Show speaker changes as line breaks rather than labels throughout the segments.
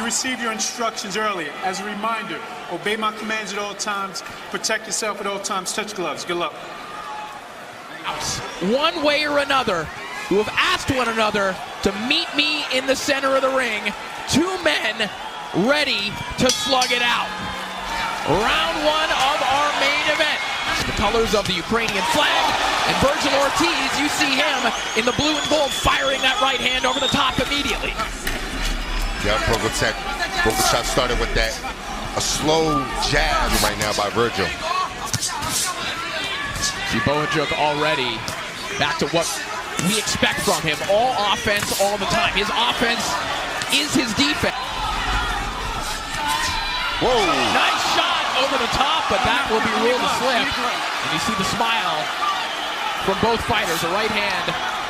received your instructions earlier. As a reminder, obey my commands at all times, protect yourself at all times, touch gloves. Good luck.
One way or another, who have asked one another to meet me in the center of the ring. Two men ready to slug it out. Round one of our main event. The colors of the Ukrainian flag, and Vergil Ortiz, you see him in the blue and gold firing that right hand over the top immediately.
Yeah, Bohachuk started with that, a slow jab right now by Vergil.
See Bohachuk already back to what we expect from him. All offense all the time. His offense is his defense.
Whoa!
Nice shot over the top, but that will be ruled a slip. And you see the smile from both fighters. The right hand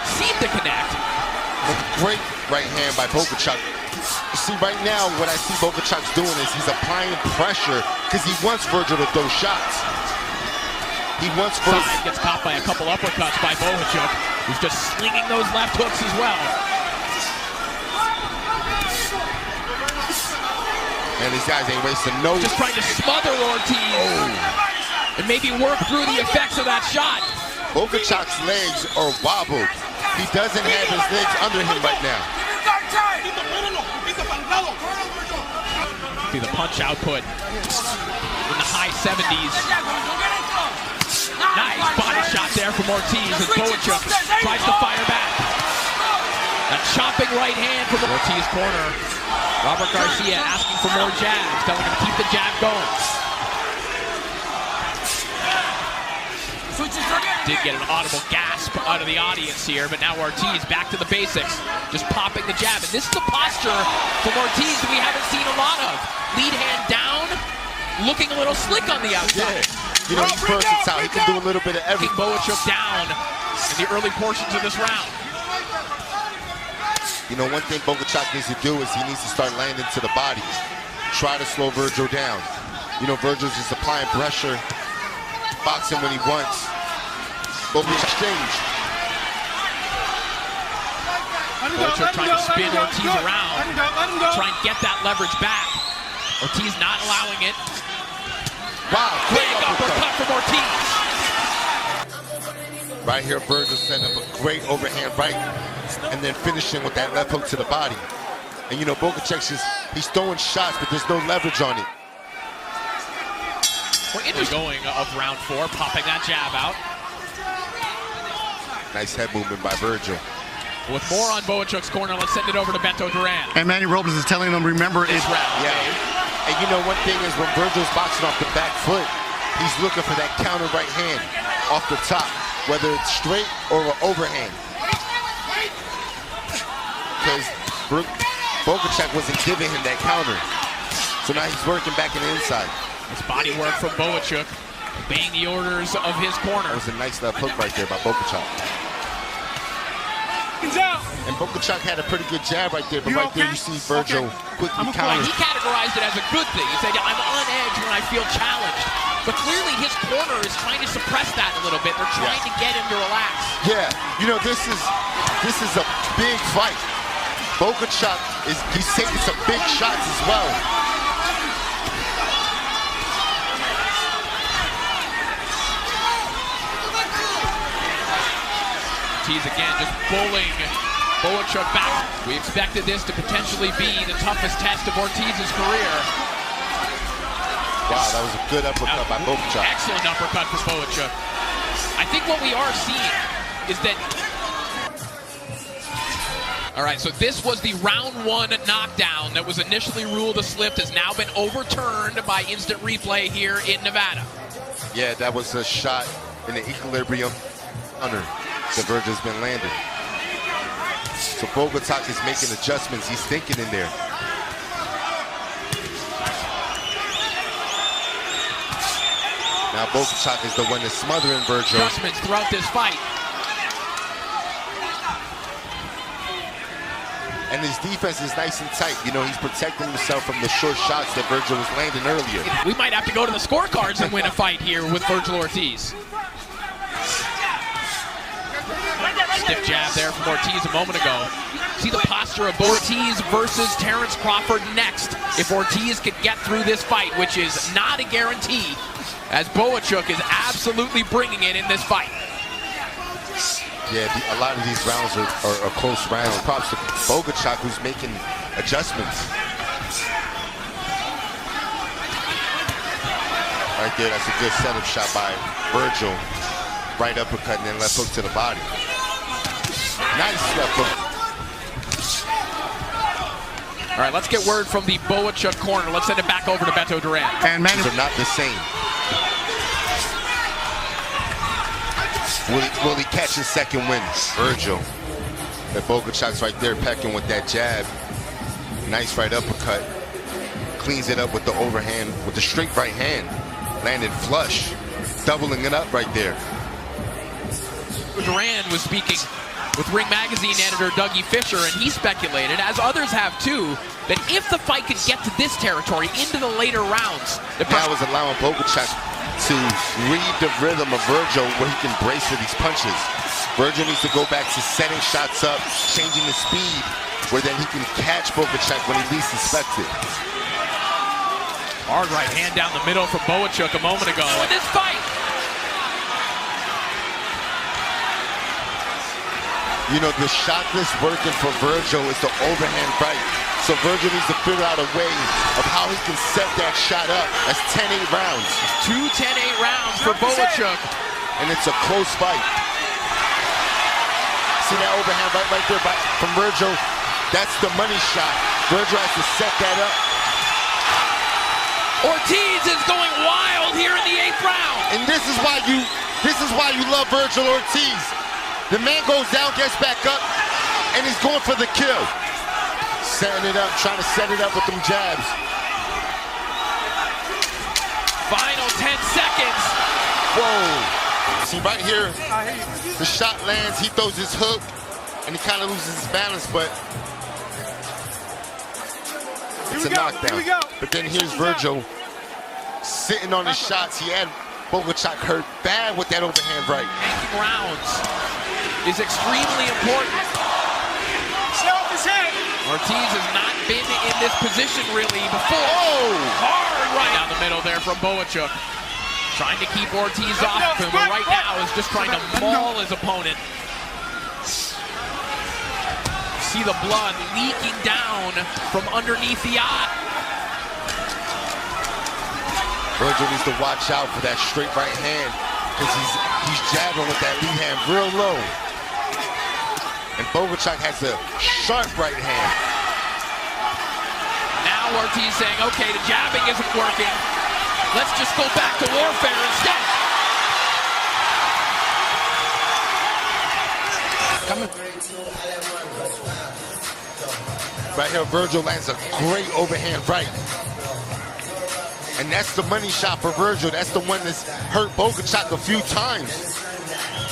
seemed to connect.
A great right hand by Bohachuk. See, right now, what I see Bohachuk's doing is he's applying pressure because he wants Vergil to throw shots. He wants Vergil.
Side gets caught by a couple uppercuts by Bohachuk, who's just slinging those left hooks as well.
And these guys ain't wasting no.
Just trying to smother Ortiz and maybe work through the effects of that shot.
Bohachuk's legs are wobbled. He doesn't have his legs under him right now.
See the punch output in the high 70s. Nice body shot there from Ortiz as Bohachuk tries to fire back. A chopping right hand from Ortiz corner. Robert Garcia asking for more jabs, telling him to keep the jab going. Did get an audible gasp out of the audience here, but now Ortiz back to the basics, just popping the jab. And this is the posture from Ortiz that we haven't seen a lot of. Lead hand down, looking a little slick on the outside.
Yeah. You know, he's versatile. He can do a little bit of everything.
Bohachuk down in the early portions of this round.
You know, one thing Bohachuk needs to do is he needs to start landing to the body. Try to slow Vergil down. You know, Vergil's just applying pressure, boxing when he wants. Bohachuk exchange.
Bohachuk trying to spin Ortiz around, try and get that leverage back. Ortiz not allowing it.
Wow,
Big uppercut from Ortiz.
Right here, Vergil setting up a great overhand right, and then finishing with that left hook to the body. And you know, Bohachuk he's throwing shots, but there's no leverage on it.
We're going of round four, popping that jab out.
Nice head movement by Vergil.
With more on Bohachuk's corner, let's send it over to Beto Duran.
And Manny Robles is telling them, remember, it's
round.
Yeah. And you know, one thing is when Vergil's boxing off the back foot, he's looking for that counter right hand off the top, whether it's straight or an overhand. Because Bohachuk wasn't giving him that counter. So now he's working back in the inside.
It's body work from Bohachuk, obeying the orders of his corner.
That was a nice left hook right there by Bohachuk. And Bohachuk had a pretty good jab right there, but right there you see Vergil quickly counter.
He categorized it as a good thing. He said, I'm on edge when I feel challenged. But clearly his corner is trying to suppress that a little bit. They're trying to get him to relax.
Yeah, you know, this is a big fight. Bohachuk he's taking some big shots as well.
Ortiz again just bullying Bohachuk back. We expected this to potentially be the toughest test of Ortiz's career.
Wow, that was a good uppercut by Bohachuk.
Excellent uppercut for Bohachuk. I think what we are seeing is that... All right, so this was the round one knockdown that was initially ruled a slip, has now been overturned by instant replay here in Nevada.
Yeah, that was a shot in the equilibrium under that Vergil's been landing. So Bohachuk is making adjustments. He's thinking in there. Now Bohachuk is the one that's smothering Vergil.
Adjustments throughout this fight.
And his defense is nice and tight. You know, he's protecting himself from the short shots that Vergil was landing earlier.
We might have to go to the scorecards and win a fight here with Vergil Ortiz. Stiff jab there from Ortiz a moment ago. See the posture of Ortiz versus Terrence Crawford next. If Ortiz could get through this fight, which is not a guarantee, as Bohachuk is absolutely bringing it in this fight.
Yeah, a lot of these rounds are close rounds. Props to Bohachuk, who's making adjustments. Right there, that's a good setup shot by Vergil. Right uppercut and then left hook to the body. Nice left hook.
All right, let's get word from the Bohachuk corner. Let's send it back over to Beto Duran.
And man,
They're not the same. Will he catch his second win? Vergil. That Bohachuk's right there pecking with that jab. Nice right uppercut. Cleans it up with the overhand, with the straight right hand. Landed flush. Doubling it up right there.
Duran was speaking with Ring Magazine editor Dougie Fisher, and he speculated, as others have too, that if the fight could get to this territory, into the later rounds,
that was allowing Bohachuk to read the rhythm of Vergil where he can brace for these punches. Vergil needs to go back to setting shots up, changing the speed, where then he can catch Bohachuk when he least expects it.
Hard right hand down the middle from Bohachuk a moment ago in this fight.
You know, the shot that's working for Vergil is the overhand right. So Vergil needs to figure out a way of how he can set that shot up. That's 10-8 rounds.
2 10-8 rounds for Bohachuk.
And it's a close fight. See that overhand right there from Vergil? That's the money shot. Vergil has to set that up.
Ortiz is going wild here in the 8th round.
And this is why you love Vergil Ortiz. The man goes down, gets back up, and he's going for the kill. Setting it up, trying to set it up with them jabs.
Final 10 seconds.
Whoa. See right here, the shot lands, he throws his hook, and he kind of loses his balance, but it's a knockdown. But then here's Vergil sitting on his shots. He had Bohachuk hurt bad with that overhand right.
Making rounds is extremely important.
Stay off his head.
Ortiz has not been in this position really before.
Oh!
Hard right down the middle there from Bohachuk. Trying to keep Ortiz off him, but right now is just trying to maul his opponent. See the blood leaking down from underneath the eye.
Vergil needs to watch out for that straight right hand because he's jabbing with that lead hand real low. And Bohachuk has a sharp right hand.
Now Ortiz saying, okay, the jabbing isn't working. Let's just go back to warfare instead.
Right here, Vergil lands a great overhand right. And that's the money shot for Vergil. That's the one that's hurt Bohachuk a few times.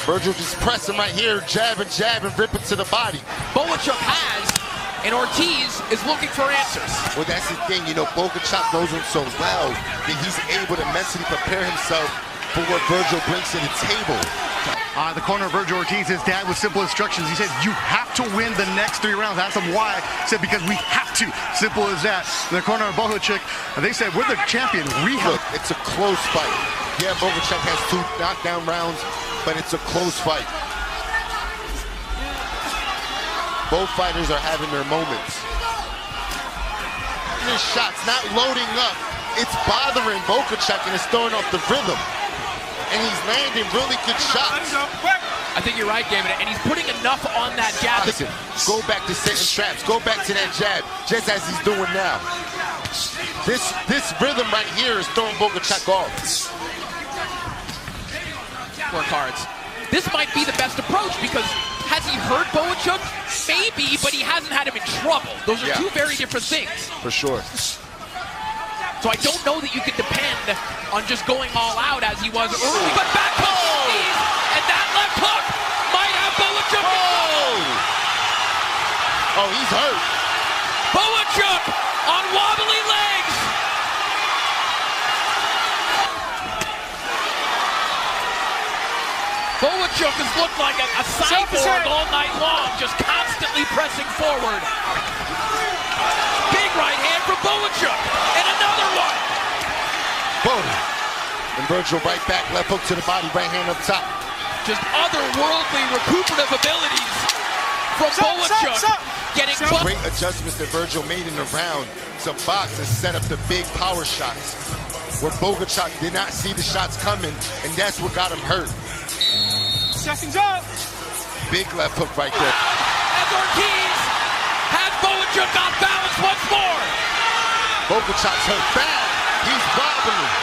Vergil just pressing right here, jab, and rip it to the body.
Bohachuk has, and Ortiz is looking for answers.
Well, that's the thing, you know, Bohachuk knows him so well that he's able to mentally prepare himself for what Vergil brings to the table.
the corner of Vergil Ortiz, his dad with simple instructions. He said, you have to win the next 3 rounds. I asked him why. He said, because we have to. Simple as that. In the corner of Bohachuk, they said, we're the champion. We have.
Look, it's a close fight. Yeah, Bohachuk has 2 knockdown rounds, but it's a close fight. Both fighters are having their moments. His shots not loading up. It's bothering Bohachuk and it's throwing off the rhythm. And he's landing really good shots.
I think you're right, David, and he's putting enough on that jab.
Listen, go back to setting traps. Go back to that jab, just as he's doing now. This rhythm right here is throwing Bohachuk off.
Work cards. This might be the best approach because has he hurt Bohachuk? Maybe, but he hasn't had him in trouble. Those are 2 very different things.
For sure.
So I don't know that you can depend on just going all out as he was early. But back comes Ortiz, and that left hook might have Bohachuk.
Oh, he's hurt.
Bohachuk on wobbly legs. Bohachuk Bohachuk has looked like a cyborg all night long, just constantly pressing forward. Big right hand from Bohachuk, and another one.
Boom. And Vergil right back, left hook to the body, right hand up top.
Just otherworldly recuperative abilities from Bohachuk. Getting
great adjustments that Vergil made in the round to box and set up the big power shots, where Bohachuk did not see the shots coming, and that's what got him hurt.
Seconds up.
Big left hook right there.
As Ortiz has Bohachuk off balance once more.
Bohachuk's hurt bad. He's wobbling.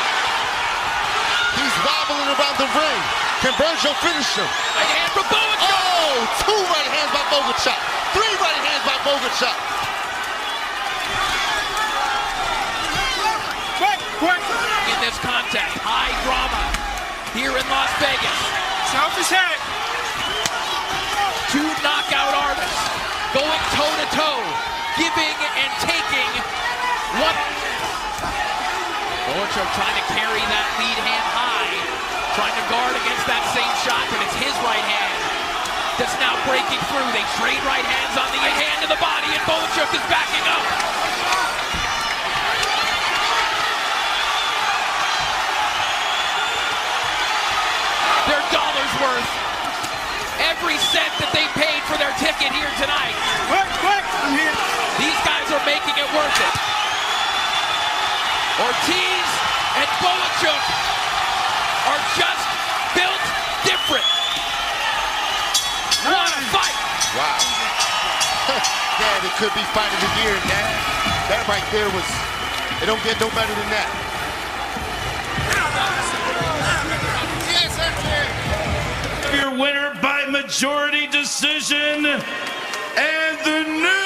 He's wobbling around the ring. Can Vergil finish him?
Right hand from Bohachuk.
Oh, 2 right hands by Bohachuk. 3 right hands by Bohachuk.
In this contest, high drama here in Las Vegas.
Selfish head.
2 knockout artists going toe-to-toe, giving and taking. Bohachuk trying to carry that lead hand high, trying to guard against that same shot, but it's his right hand that's now breaking through. They trade right hands on the hand to the body, and Bohachuk is backing up. Their dollar's worth. Every cent that they paid for their ticket here tonight.
Quick, I'm here.
These guys are making it worth it. Ortiz and Bohachuk are just built different. What a fight!
Wow. Dad, it could be fight of the year, Dad. That right there was, it don't get no better than that.
Your winner by majority decision, and the new